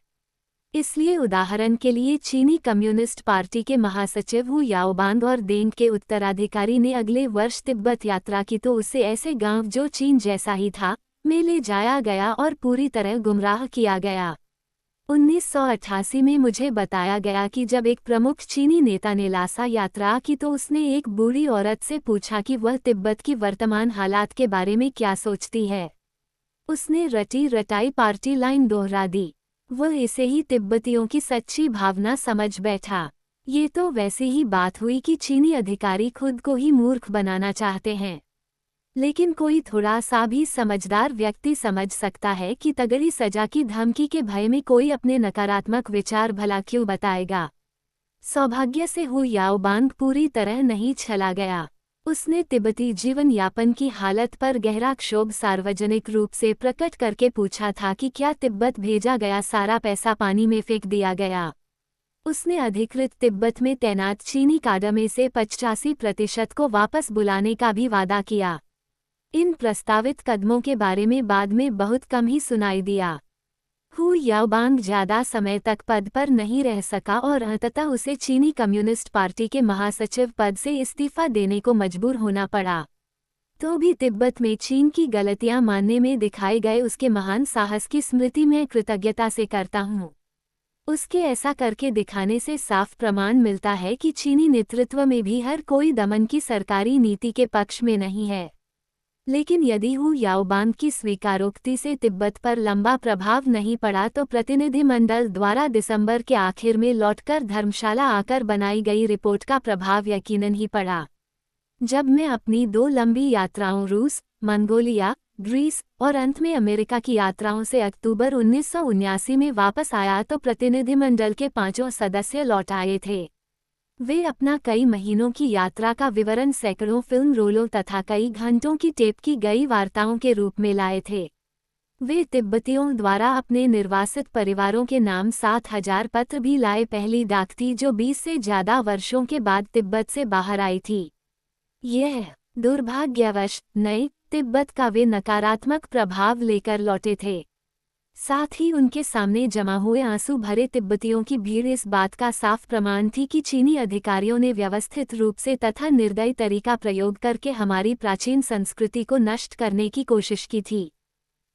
इसलिए उदाहरण के लिए चीनी कम्युनिस्ट पार्टी के महासचिव हु याओबांग और देंग के उत्तराधिकारी ने अगले वर्ष तिब्बत यात्रा की, तो उसे ऐसे गांव जो चीन जैसा ही था में ले जाया गया और पूरी तरह गुमराह किया गया। 1988 में मुझे बताया गया कि जब एक प्रमुख चीनी नेता ने लासा यात्रा की तो उसने एक बूढ़ी औरत से पूछा कि वह तिब्बत की वर्तमान हालात के बारे में क्या सोचती है। उसने रटी रटाई पार्टी लाइन दोहरा दी। वह इसे ही तिब्बतियों की सच्ची भावना समझ बैठा। ये तो वैसी ही बात हुई कि चीनी अधिकारी खुद को ही मूर्ख बनाना चाहते हैं। लेकिन कोई थोड़ा सा भी समझदार व्यक्ति समझ सकता है कि तगड़ी सजा की धमकी के भय में कोई अपने नकारात्मक विचार भला क्यों बताएगा। सौभाग्य से हु याओबांग पूरी तरह नहीं छला गया। उसने तिब्बती जीवन यापन की हालत पर गहरा क्षोभ सार्वजनिक रूप से प्रकट करके पूछा था कि क्या तिब्बत भेजा गया सारा पैसा पानी में फेंक दिया गया। उसने अधिकृत तिब्बत में तैनात चीनी काडर में से 85% को वापस बुलाने का भी वादा किया। इन प्रस्तावित कदमों के बारे में बाद में बहुत कम ही सुनाई दिया। हु याओबांग ज़्यादा समय तक पद पर नहीं रह सका और अंततः उसे चीनी कम्युनिस्ट पार्टी के महासचिव पद से इस्तीफा देने को मजबूर होना पड़ा। तो भी तिब्बत में चीन की गलतियां मानने में दिखाए गए उसके महान साहस की स्मृति मैं कृतज्ञता से करता हूँ। उसके ऐसा करके दिखाने से साफ प्रमाण मिलता है कि चीनी नेतृत्व में भी हर कोई दमन की सरकारी नीति के पक्ष में नहीं है। लेकिन यदि हु याओबांग की स्वीकारोक्ति से तिब्बत पर लंबा प्रभाव नहीं पड़ा तो प्रतिनिधिमंडल द्वारा दिसंबर के आखिर में लौटकर धर्मशाला आकर बनाई गई रिपोर्ट का प्रभाव यकीनन ही पड़ा। जब मैं अपनी 2 लंबी यात्राओं रूस, मंगोलिया, ग्रीस और अंत में अमेरिका की यात्राओं से अक्टूबर 1979 में वापस आया तो प्रतिनिधिमंडल के 5 सदस्य लौट आए थे। वे अपना कई महीनों की यात्रा का विवरण सैकड़ों फिल्म रोलों तथा कई घंटों की टेप की गई वार्ताओं के रूप में लाए थे। वे तिब्बतियों द्वारा अपने निर्वासित परिवारों के नाम 7000 पत्र भी लाए। पहली डाक थी जो 20 से ज़्यादा वर्षों के बाद तिब्बत से बाहर आई थी। यह दुर्भाग्यवश नए तिब्बत का वे नकारात्मक प्रभाव लेकर लौटे थे। साथ ही उनके सामने जमा हुए आंसू भरे तिब्बतियों की भीड़ इस बात का साफ प्रमाण थी कि चीनी अधिकारियों ने व्यवस्थित रूप से तथा निर्दयी तरीका प्रयोग करके हमारी प्राचीन संस्कृति को नष्ट करने की कोशिश की थी।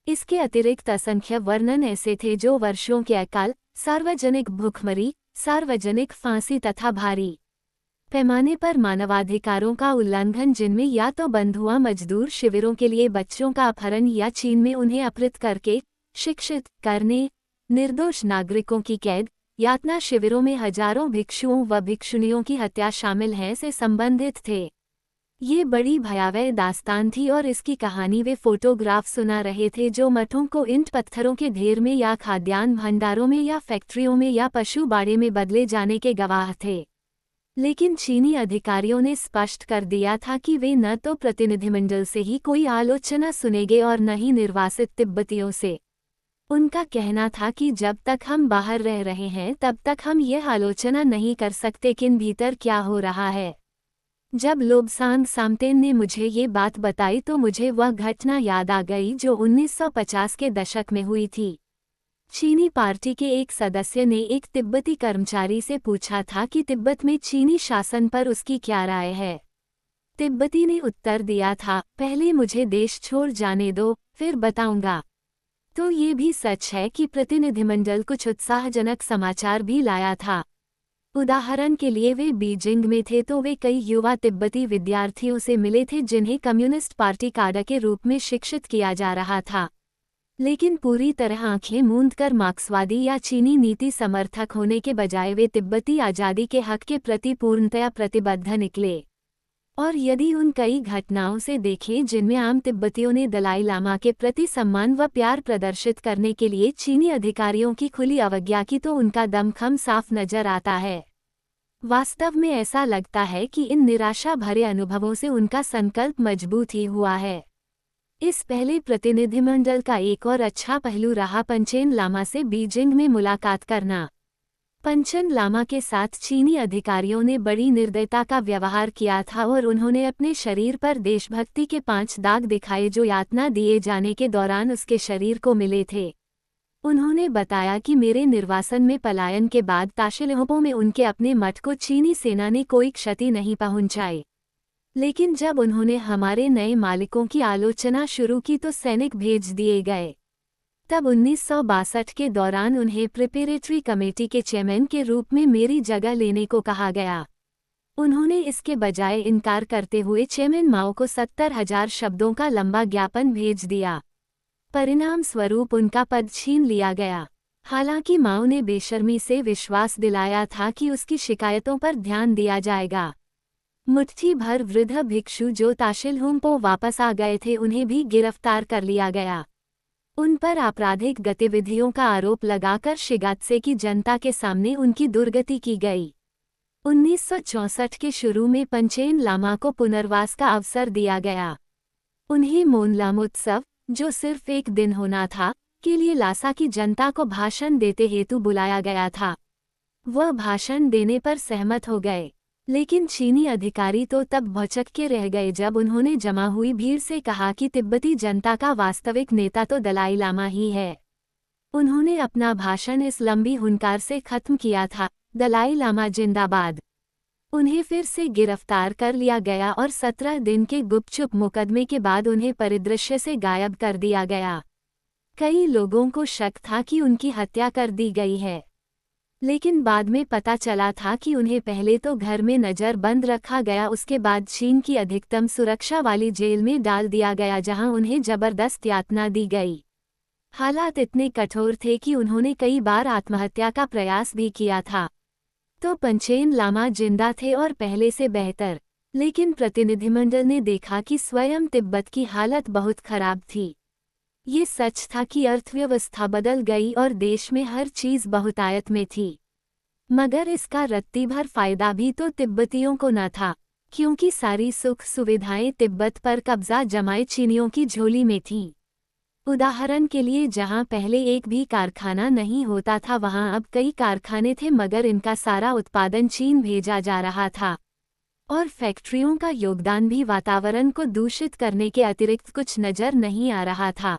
इसके अतिरिक्त असंख्य वर्णन ऐसे थे जो वर्षों के अकाल, सार्वजनिक भूखमरी, सार्वजनिक फांसी तथा भारी पैमाने पर मानवाधिकारों का उल्लंघन, जिनमें या तो बंधुआ मजदूर शिविरों के लिए बच्चों का अपहरण या चीन में उन्हें अपहृत करके शिक्षित करने, निर्दोष नागरिकों की कैद, यातना शिविरों में हजारों भिक्षुओं व भिक्षुणियों की हत्या शामिल हैं से संबंधित थे। ये बड़ी भयावह दास्तान थी और इसकी कहानी वे फोटोग्राफ सुना रहे थे जो मठों को ईंट पत्थरों के ढेर में या खाद्यान्न भंडारों में या फैक्ट्रियों में या पशु बाड़े में बदले जाने के गवाह थे। लेकिन चीनी अधिकारियों ने स्पष्ट कर दिया था कि वे न तो प्रतिनिधिमंडल से ही कोई आलोचना सुनेंगे और न ही निर्वासित तिब्बतियों से। उनका कहना था कि जब तक हम बाहर रह रहे हैं तब तक हम यह आलोचना नहीं कर सकते कि भीतर क्या हो रहा है। जब लोब्सांग साम्तेन ने मुझे ये बात बताई तो मुझे वह घटना याद आ गई जो 1950 के दशक में हुई थी। चीनी पार्टी के एक सदस्य ने एक तिब्बती कर्मचारी से पूछा था कि तिब्बत में चीनी शासन पर उसकी क्या राय है। तिब्बती ने उत्तर दिया था, पहले मुझे देश छोड़ जाने दो, फिर बताऊंगा। तो ये भी सच है कि प्रतिनिधिमंडल कुछ उत्साहजनक समाचार भी लाया था। उदाहरण के लिए वे बीजिंग में थे तो वे कई युवा तिब्बती विद्यार्थियों से मिले थे जिन्हें कम्युनिस्ट पार्टी काडा के रूप में शिक्षित किया जा रहा था। लेकिन पूरी तरह आंखें मूंदकर मार्क्सवादी या चीनी नीति समर्थक होने के बजाय वे तिब्बती आज़ादी के हक के प्रति पूर्णतया प्रतिबद्ध निकले। और यदि उन कई घटनाओं से देखें जिनमें आम तिब्बतियों ने दलाई लामा के प्रति सम्मान व प्यार प्रदर्शित करने के लिए चीनी अधिकारियों की खुली अवज्ञा की, तो उनका दमखम साफ नजर आता है। वास्तव में ऐसा लगता है कि इन निराशा भरे अनुभवों से उनका संकल्प मजबूत ही हुआ है। इस पहले प्रतिनिधिमंडल का एक और अच्छा पहलू रहा पंचेन लामा से बीजिंग में मुलाकात करना। पंचेन लामा के साथ चीनी अधिकारियों ने बड़ी निर्दयता का व्यवहार किया था और उन्होंने अपने शरीर पर देशभक्ति के 5 दाग दिखाए जो यातना दिए जाने के दौरान उसके शरीर को मिले थे। उन्होंने बताया कि मेरे निर्वासन में पलायन के बाद ताशिलहोपो में उनके अपने मठ को चीनी सेना ने कोई क्षति नहीं पहुंचाई। लेकिन जब उन्होंने हमारे नए मालिकों की आलोचना शुरू की तो सैनिक भेज दिए गए। तब 1962 के दौरान उन्हें प्रिपरेटरी कमेटी के चेयरमैन के रूप में मेरी जगह लेने को कहा गया। उन्होंने इसके बजाय इनकार करते हुए चेयरमैन माओ को 70,000 शब्दों का लंबा ज्ञापन भेज दिया। परिणाम स्वरूप उनका पद छीन लिया गया। हालांकि माओ ने बेशर्मी से विश्वास दिलाया था कि उसकी शिकायतों पर ध्यान दिया जाएगा। मुट्ठी भर वृद्ध भिक्षु जो ताशिलहोपो वापस आ गए थे उन्हें भी गिरफ्तार कर लिया गया। उन पर आपराधिक गतिविधियों का आरोप लगाकर शिगात्से की जनता के सामने उनकी दुर्गति की गई। 1964 के शुरू में पंचेन लामा को पुनर्वास का अवसर दिया गया। उन्हें मोनलाम उत्सव, जो सिर्फ एक दिन होना था, के लिए लासा की जनता को भाषण देते हेतु बुलाया गया था। वह भाषण देने पर सहमत हो गए, लेकिन चीनी अधिकारी तो तब भौचक के रह गए जब उन्होंने जमा हुई भीड़ से कहा कि तिब्बती जनता का वास्तविक नेता तो दलाई लामा ही है। उन्होंने अपना भाषण इस लंबी हुंकार से खत्म किया था, दलाई लामा जिंदाबाद। उन्हें फिर से गिरफ्तार कर लिया गया और 17 दिन के गुपचुप मुकदमे के बाद उन्हें परिदृश्य से गायब कर दिया गया। कई लोगों को शक था कि उनकी हत्या कर दी गई है, लेकिन बाद में पता चला था कि उन्हें पहले तो घर में नज़रबंद रखा गया, उसके बाद चीन की अधिकतम सुरक्षा वाली जेल में डाल दिया गया जहां उन्हें जबरदस्त यातना दी गई। हालात इतने कठोर थे कि उन्होंने कई बार आत्महत्या का प्रयास भी किया था। तो पंचेन लामा जिंदा थे और पहले से बेहतर, लेकिन प्रतिनिधिमंडल ने देखा कि स्वयं तिब्बत की हालत बहुत खराब थी। ये सच था कि अर्थव्यवस्था बदल गई और देश में हर चीज़ बहुतायत में थी, मगर इसका रत्ती भर फायदा भी तो तिब्बतियों को न था, क्योंकि सारी सुख सुविधाएं तिब्बत पर कब्जा जमाए चीनियों की झोली में थीं। उदाहरण के लिए जहां पहले एक भी कारखाना नहीं होता था वहां अब कई कारखाने थे, मगर इनका सारा उत्पादन चीन भेजा जा रहा था। और फैक्ट्रियों का योगदान भी वातावरण को दूषित करने के अतिरिक्त कुछ नज़र नहीं आ रहा था।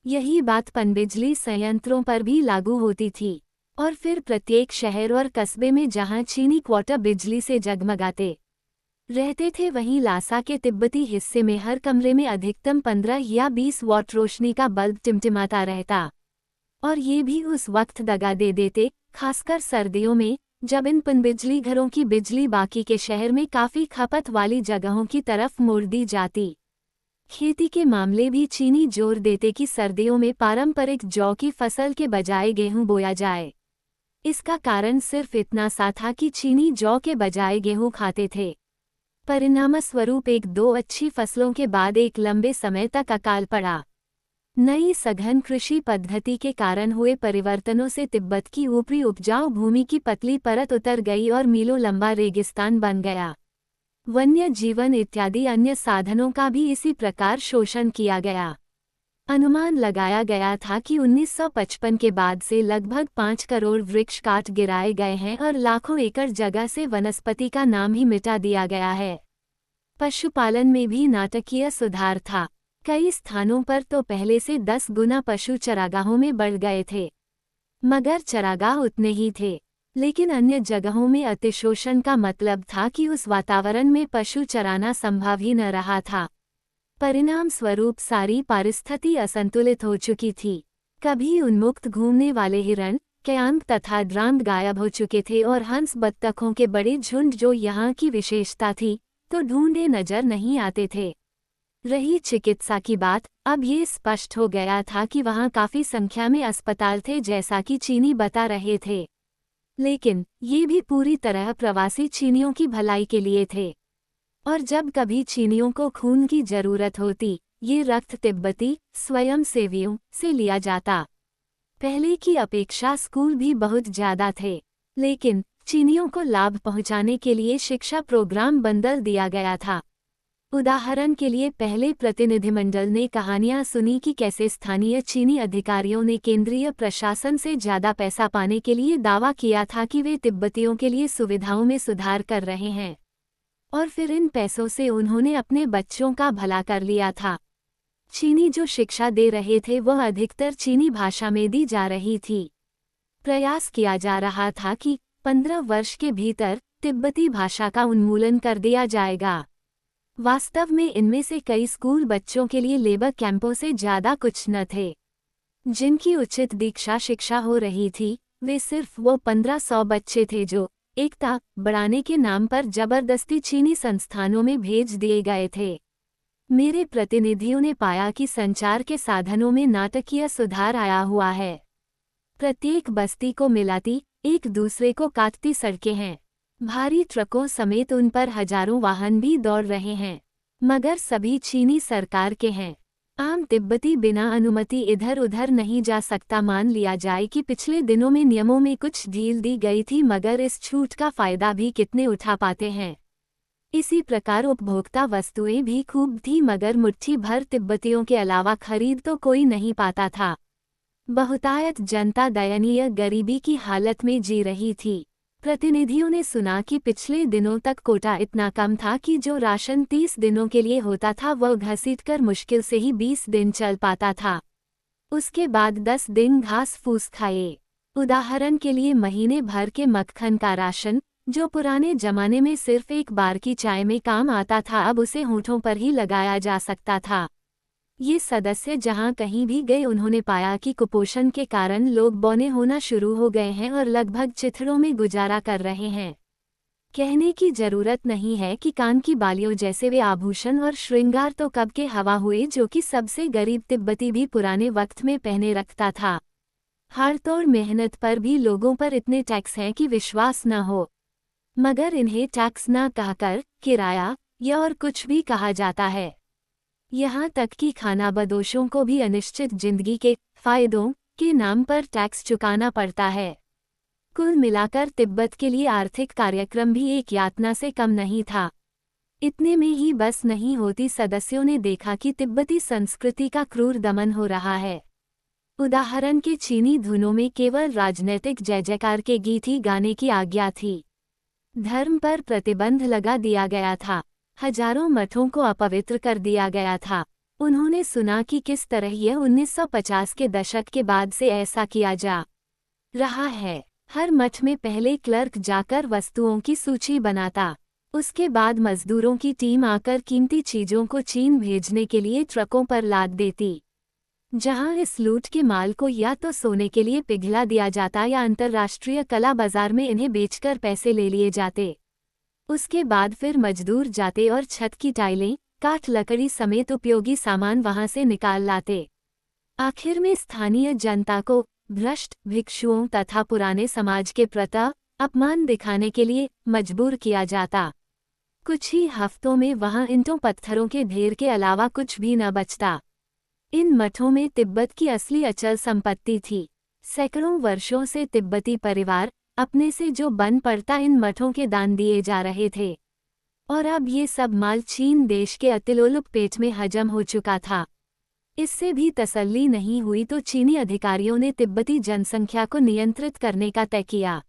यही बात पनबिजली संयंत्रों पर भी लागू होती थी। और फिर प्रत्येक शहर और कस्बे में जहां चीनी क्वार्टर बिजली से जगमगाते रहते थे, वहीं लासा के तिब्बती हिस्से में हर कमरे में अधिकतम 15 या 20 वाट रोशनी का बल्ब टिमटिमाता रहता। और ये भी उस वक्त दगा दे देते, खासकर सर्दियों में, जब इन पनबिजली घरों की बिजली बाकी के शहर में काफ़ी खपत वाली जगहों की तरफ मोड़ दी जाती। खेती के मामले भी चीनी जोर देते कि सर्दियों में पारंपरिक जौ की फसल के बजाय गेहूं बोया जाए। इसका कारण सिर्फ इतना सा था कि चीनी जौ के बजाय गेहूं खाते थे। परिणामस्वरूप 1-2 अच्छी फसलों के बाद एक लंबे समय तक अकाल पड़ा। नई सघन कृषि पद्धति के कारण हुए परिवर्तनों से तिब्बत की ऊपरी उपजाऊ भूमि की पतली परत उतर गई और मीलों लंबा रेगिस्तान बन गया। वन्य जीवन इत्यादि अन्य साधनों का भी इसी प्रकार शोषण किया गया। अनुमान लगाया गया था कि 1955 के बाद से लगभग 5 करोड़ वृक्ष काट गिराए गए हैं और लाखों एकड़ जगह से वनस्पति का नाम ही मिटा दिया गया है। पशुपालन में भी नाटकीय सुधार था। कई स्थानों पर तो पहले से 10 गुना पशु चरागाहों में बढ़ गए थे, मगर चरागाह उतने ही थे। लेकिन अन्य जगहों में अतिशोषण का मतलब था कि उस वातावरण में पशु चराना संभव ही न रहा था। परिणाम स्वरूप सारी पारिस्थिति असंतुलित हो चुकी थी। कभी उन्मुक्त घूमने वाले हिरण, क्यांग तथा ड्रांग गायब हो चुके थे और हंस बत्तखों के बड़े झुंड जो यहाँ की विशेषता थी, तो ढूंढे नजर नहीं आते थे। रही चिकित्सा की बात, अब ये स्पष्ट हो गया था कि वहाँ काफी संख्या में अस्पताल थे जैसा कि चीनी बता रहे थे। लेकिन ये भी पूरी तरह प्रवासी चीनियों की भलाई के लिए थे। और जब कभी चीनियों को खून की जरूरत होती, ये रक्त तिब्बती स्वयंसेवियों से लिया जाता। पहले की अपेक्षा स्कूल भी बहुत ज्यादा थे, लेकिन चीनियों को लाभ पहुंचाने के लिए शिक्षा प्रोग्राम बदल दिया गया था। उदाहरण के लिए पहले प्रतिनिधिमंडल ने कहानियां सुनी कि कैसे स्थानीय चीनी अधिकारियों ने केंद्रीय प्रशासन से ज्यादा पैसा पाने के लिए दावा किया था कि वे तिब्बतियों के लिए सुविधाओं में सुधार कर रहे हैं, और फिर इन पैसों से उन्होंने अपने बच्चों का भला कर लिया था। चीनी जो शिक्षा दे रहे थे वह अधिकतर चीनी भाषा में दी जा रही थी। प्रयास किया जा रहा था कि 15 वर्ष के भीतर तिब्बती भाषा का उन्मूलन कर दिया जाएगा। वास्तव में इनमें से कई स्कूल बच्चों के लिए लेबर कैंपों से ज्यादा कुछ न थे। जिनकी उचित दीक्षा शिक्षा हो रही थी, वे सिर्फ वो 1500 बच्चे थे जो एकता बढ़ाने के नाम पर जबरदस्ती चीनी संस्थानों में भेज दिए गए थे। मेरे प्रतिनिधियों ने पाया कि संचार के साधनों में नाटकीय सुधार आया हुआ है। प्रत्येक बस्ती को मिलाती, एक दूसरे को काटती सड़कें हैं। भारी ट्रकों समेत उन पर हजारों वाहन भी दौड़ रहे हैं, मगर सभी चीनी सरकार के हैं। आम तिब्बती बिना अनुमति इधर उधर नहीं जा सकता। मान लिया जाए कि पिछले दिनों में नियमों में कुछ ढील दी गई थी, मगर इस छूट का फायदा भी कितने उठा पाते हैं। इसी प्रकार उपभोक्ता वस्तुएं भी खूब थी, मगर मुट्ठी भर तिब्बतियों के अलावा खरीद तो कोई नहीं पाता था। बहुतायत जनता दयनीय गरीबी की हालत में जी रही थी। प्रतिनिधियों ने सुना कि पिछले दिनों तक कोटा इतना कम था कि जो राशन 30 दिनों के लिए होता था वह घसीटकर मुश्किल से ही 20 दिन चल पाता था। उसके बाद 10 दिन घास फूस खाए। उदाहरण के लिए महीने भर के मक्खन का राशन, जो पुराने जमाने में सिर्फ एक बार की चाय में काम आता था, अब उसे होठों पर ही लगाया जा सकता था। ये सदस्य जहां कहीं भी गए उन्होंने पाया कि कुपोषण के कारण लोग बौने होना शुरू हो गए हैं और लगभग चिथड़ों में गुजारा कर रहे हैं। कहने की जरूरत नहीं है कि कान की बालियों जैसे वे आभूषण और श्रृंगार तो कब के हवा हुए, जो कि सबसे गरीब तिब्बती भी पुराने वक्त में पहने रखता था। हाड़तोड़ मेहनत पर भी लोगों पर इतने टैक्स हैं कि विश्वास न हो, मगर इन्हें टैक्स न कहकर किराया या और कुछ भी कहा जाता है। यहाँ तक कि खानाबदोशों को भी अनिश्चित जिंदगी के फायदों के नाम पर टैक्स चुकाना पड़ता है। कुल मिलाकर तिब्बत के लिए आर्थिक कार्यक्रम भी एक यातना से कम नहीं था। इतने में ही बस नहीं होती, सदस्यों ने देखा कि तिब्बती संस्कृति का क्रूर दमन हो रहा है। उदाहरण के चीनी धुनों में केवल राजनैतिक जय जयकार के गीत ही गाने की आज्ञा थी। धर्म पर प्रतिबंध लगा दिया गया था। हजारों मठों को अपवित्र कर दिया गया था। उन्होंने सुना कि किस तरह यह 1950 के दशक के बाद से ऐसा किया जा रहा है। हर मठ में पहले क्लर्क जाकर वस्तुओं की सूची बनाता, उसके बाद मजदूरों की टीम आकर कीमती चीजों को चीन भेजने के लिए ट्रकों पर लाद देती, जहां इस लूट के माल को या तो सोने के लिए पिघला दिया जाता या अंतर्राष्ट्रीय कला बाजार में इन्हें बेचकर पैसे ले लिए जाते। उसके बाद फिर मजदूर जाते और छत की टाइलें, काठ लकड़ी समेत उपयोगी सामान वहां से निकाल लाते। आखिर में स्थानीय जनता को भ्रष्ट भिक्षुओं तथा पुराने समाज के प्रति अपमान दिखाने के लिए मजबूर किया जाता। कुछ ही हफ्तों में वहां ईंटों पत्थरों के ढेर के अलावा कुछ भी न बचता। इन मठों में तिब्बत की असली अचल संपत्ति थी। सैकड़ों वर्षों से तिब्बती परिवार अपने से जो बन पड़ता इन मठों के दान दिए जा रहे थे, और अब ये सब माल चीन देश के अतिलोलुप पेट में हजम हो चुका था। इससे भी तसल्ली नहीं हुई तो चीनी अधिकारियों ने तिब्बती जनसंख्या को नियंत्रित करने का तय किया।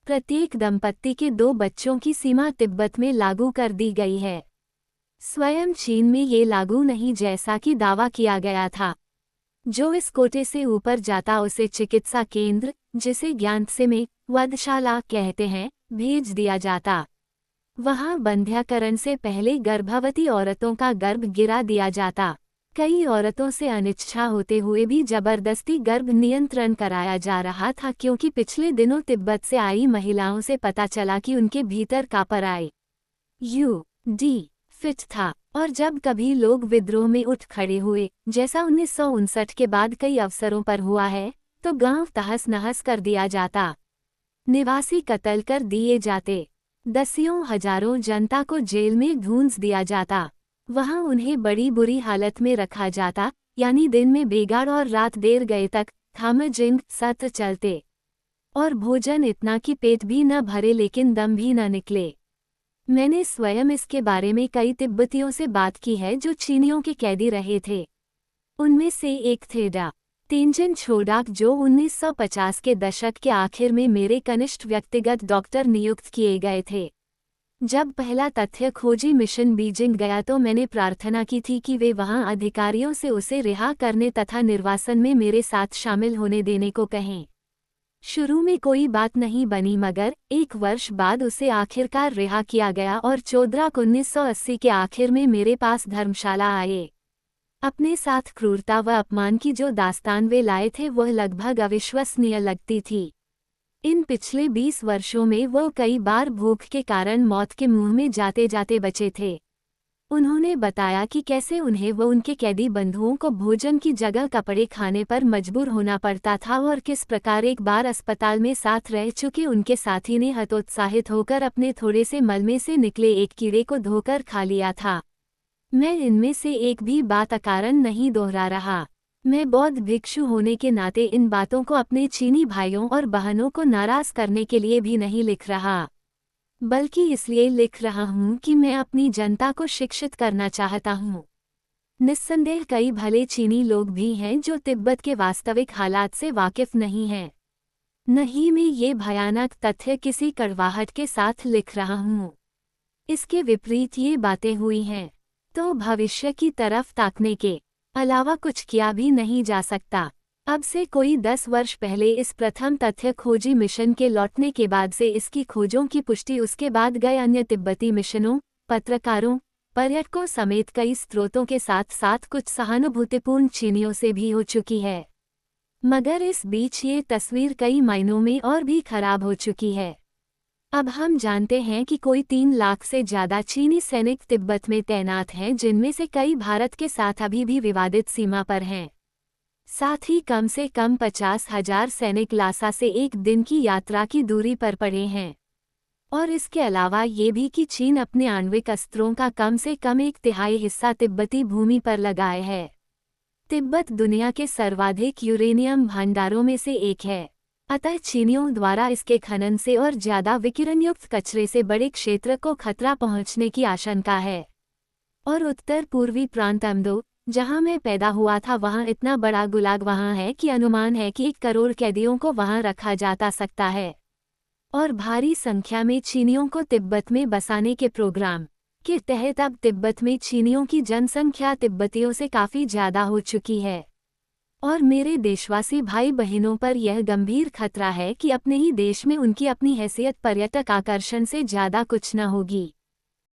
प्रत्येक दंपत्ति के 2 बच्चों की सीमा तिब्बत में लागू कर दी गई है। स्वयं चीन में ये लागू नहीं जैसा कि दावा किया गया था। जो इस कोटे से ऊपर जाता उसे चिकित्सा केंद्र, जिसे ज्ञानसे में वधशाला कहते हैं, भेज दिया जाता। वहां बंध्याकरण से पहले गर्भवती औरतों का गर्भ गिरा दिया जाता। कई औरतों से अनिच्छा होते हुए भी जबरदस्ती गर्भ नियंत्रण कराया जा रहा था, क्योंकि पिछले दिनों तिब्बत से आई महिलाओं से पता चला कि उनके भीतर कापर IUD फिट था। और जब कभी लोग विद्रोह में उठ खड़े हुए, जैसा 1959 के बाद कई अवसरों पर हुआ है, तो गांव तहस नहस कर दिया जाता, निवासी कत्ल कर दिए जाते, दसियों हजारों जनता को जेल में ढूंढ दिया जाता। वहां उन्हें बड़ी बुरी हालत में रखा जाता, यानी दिन में बेगाड़ और रात देर गए तक थामजिंग सत्र चलते, और भोजन इतना कि पेट भी न भरे लेकिन दम भी न निकले। मैंने स्वयं इसके बारे में कई तिब्बतियों से बात की है जो चीनियों के कैदी रहे थे। उनमें से एक थे डा तेंजिन छोडाक, जो 1950 के दशक के आखिर में मेरे कनिष्ठ व्यक्तिगत डॉक्टर नियुक्त किए गए थे। जब पहला तथ्य खोजी मिशन बीजिंग गया तो मैंने प्रार्थना की थी कि वे वहां अधिकारियों से उसे रिहा करने तथा निर्वासन में मेरे साथ शामिल होने देने को कहें। शुरू में कोई बात नहीं बनी, मगर 1 वर्ष बाद उसे आखिरकार रिहा किया गया और चोदराक 1980 के आखिर में मेरे पास धर्मशाला आए। अपने साथ क्रूरता व अपमान की जो दास्तान वे लाए थे वह लगभग अविश्वसनीय लगती थी। इन पिछले 20 वर्षों में वो कई बार भूख के कारण मौत के मुंह में जाते जाते बचे थे। उन्होंने बताया कि कैसे उन्हें व उनके कैदी बंधुओं को भोजन की जगह कपड़े खाने पर मजबूर होना पड़ता था, और किस प्रकार एक बार अस्पताल में साथ रह चुके उनके साथी ने हतोत्साहित होकर अपने थोड़े से मल में से निकले एक कीड़े को धोकर खा लिया था। मैं इनमें से एक भी बात अकारण नहीं दोहरा रहा। मैं बौद्ध भिक्षु होने के नाते इन बातों को अपने चीनी भाइयों और बहनों को नाराज करने के लिए भी नहीं लिख रहा, बल्कि इसलिए लिख रहा हूँ कि मैं अपनी जनता को शिक्षित करना चाहता हूँ। निस्संदेह कई भले चीनी लोग भी हैं जो तिब्बत के वास्तविक हालात से वाकिफ नहीं हैं। नहीं, मैं ये भयानक तथ्य किसी कड़वाहट के साथ लिख रहा हूँ। इसके विपरीत ये बातें हुई हैं, तो भविष्य की तरफ ताकने के अलावा कुछ किया भी नहीं जा सकता। अब से कोई 10 वर्ष पहले इस प्रथम तथ्य खोजी मिशन के लौटने के बाद से इसकी खोजों की पुष्टि उसके बाद गए अन्य तिब्बती मिशनों, पत्रकारों, पर्यटकों समेत कई स्रोतों के साथ साथ कुछ सहानुभूतिपूर्ण चीनियों से भी हो चुकी है। मगर इस बीच ये तस्वीर कई मायनों में और भी खराब हो चुकी है। अब हम जानते हैं कि कोई 3 लाख से ज़्यादा चीनी सैनिक तिब्बत में तैनात हैं, जिनमें से कई भारत के साथ अभी भी विवादित सीमा पर हैं। साथ ही कम से कम 50,000 सैनिक लासा से 1 दिन की यात्रा की दूरी पर पड़े हैं। और इसके अलावा ये भी कि चीन अपने आणविक अस्त्रों का कम से कम 1/3 हिस्सा तिब्बती भूमि पर लगाए है। तिब्बत दुनिया के सर्वाधिक यूरेनियम भंडारों में से एक है, अतः चीनियों द्वारा इसके खनन से और ज़्यादा विकिरणयुक्त कचरे से बड़े क्षेत्र को खतरा पहुंचने की आशंका है। और उत्तर पूर्वी प्रांत अमदो, जहां मैं पैदा हुआ था, वहां इतना बड़ा गुलाग वहां है कि अनुमान है कि 1 करोड़ कैदियों को वहां रखा जाता सकता है। और भारी संख्या में चीनियों को तिब्बत में बसाने के प्रोग्राम के तहत अब तिब्बत में चीनियों की जनसंख्या तिब्बतियों से काफ़ी ज़्यादा हो चुकी है। और मेरे देशवासी भाई बहनों पर यह गंभीर खतरा है कि अपने ही देश में उनकी अपनी हैसियत पर्यटक आकर्षण से ज़्यादा कुछ न होगी।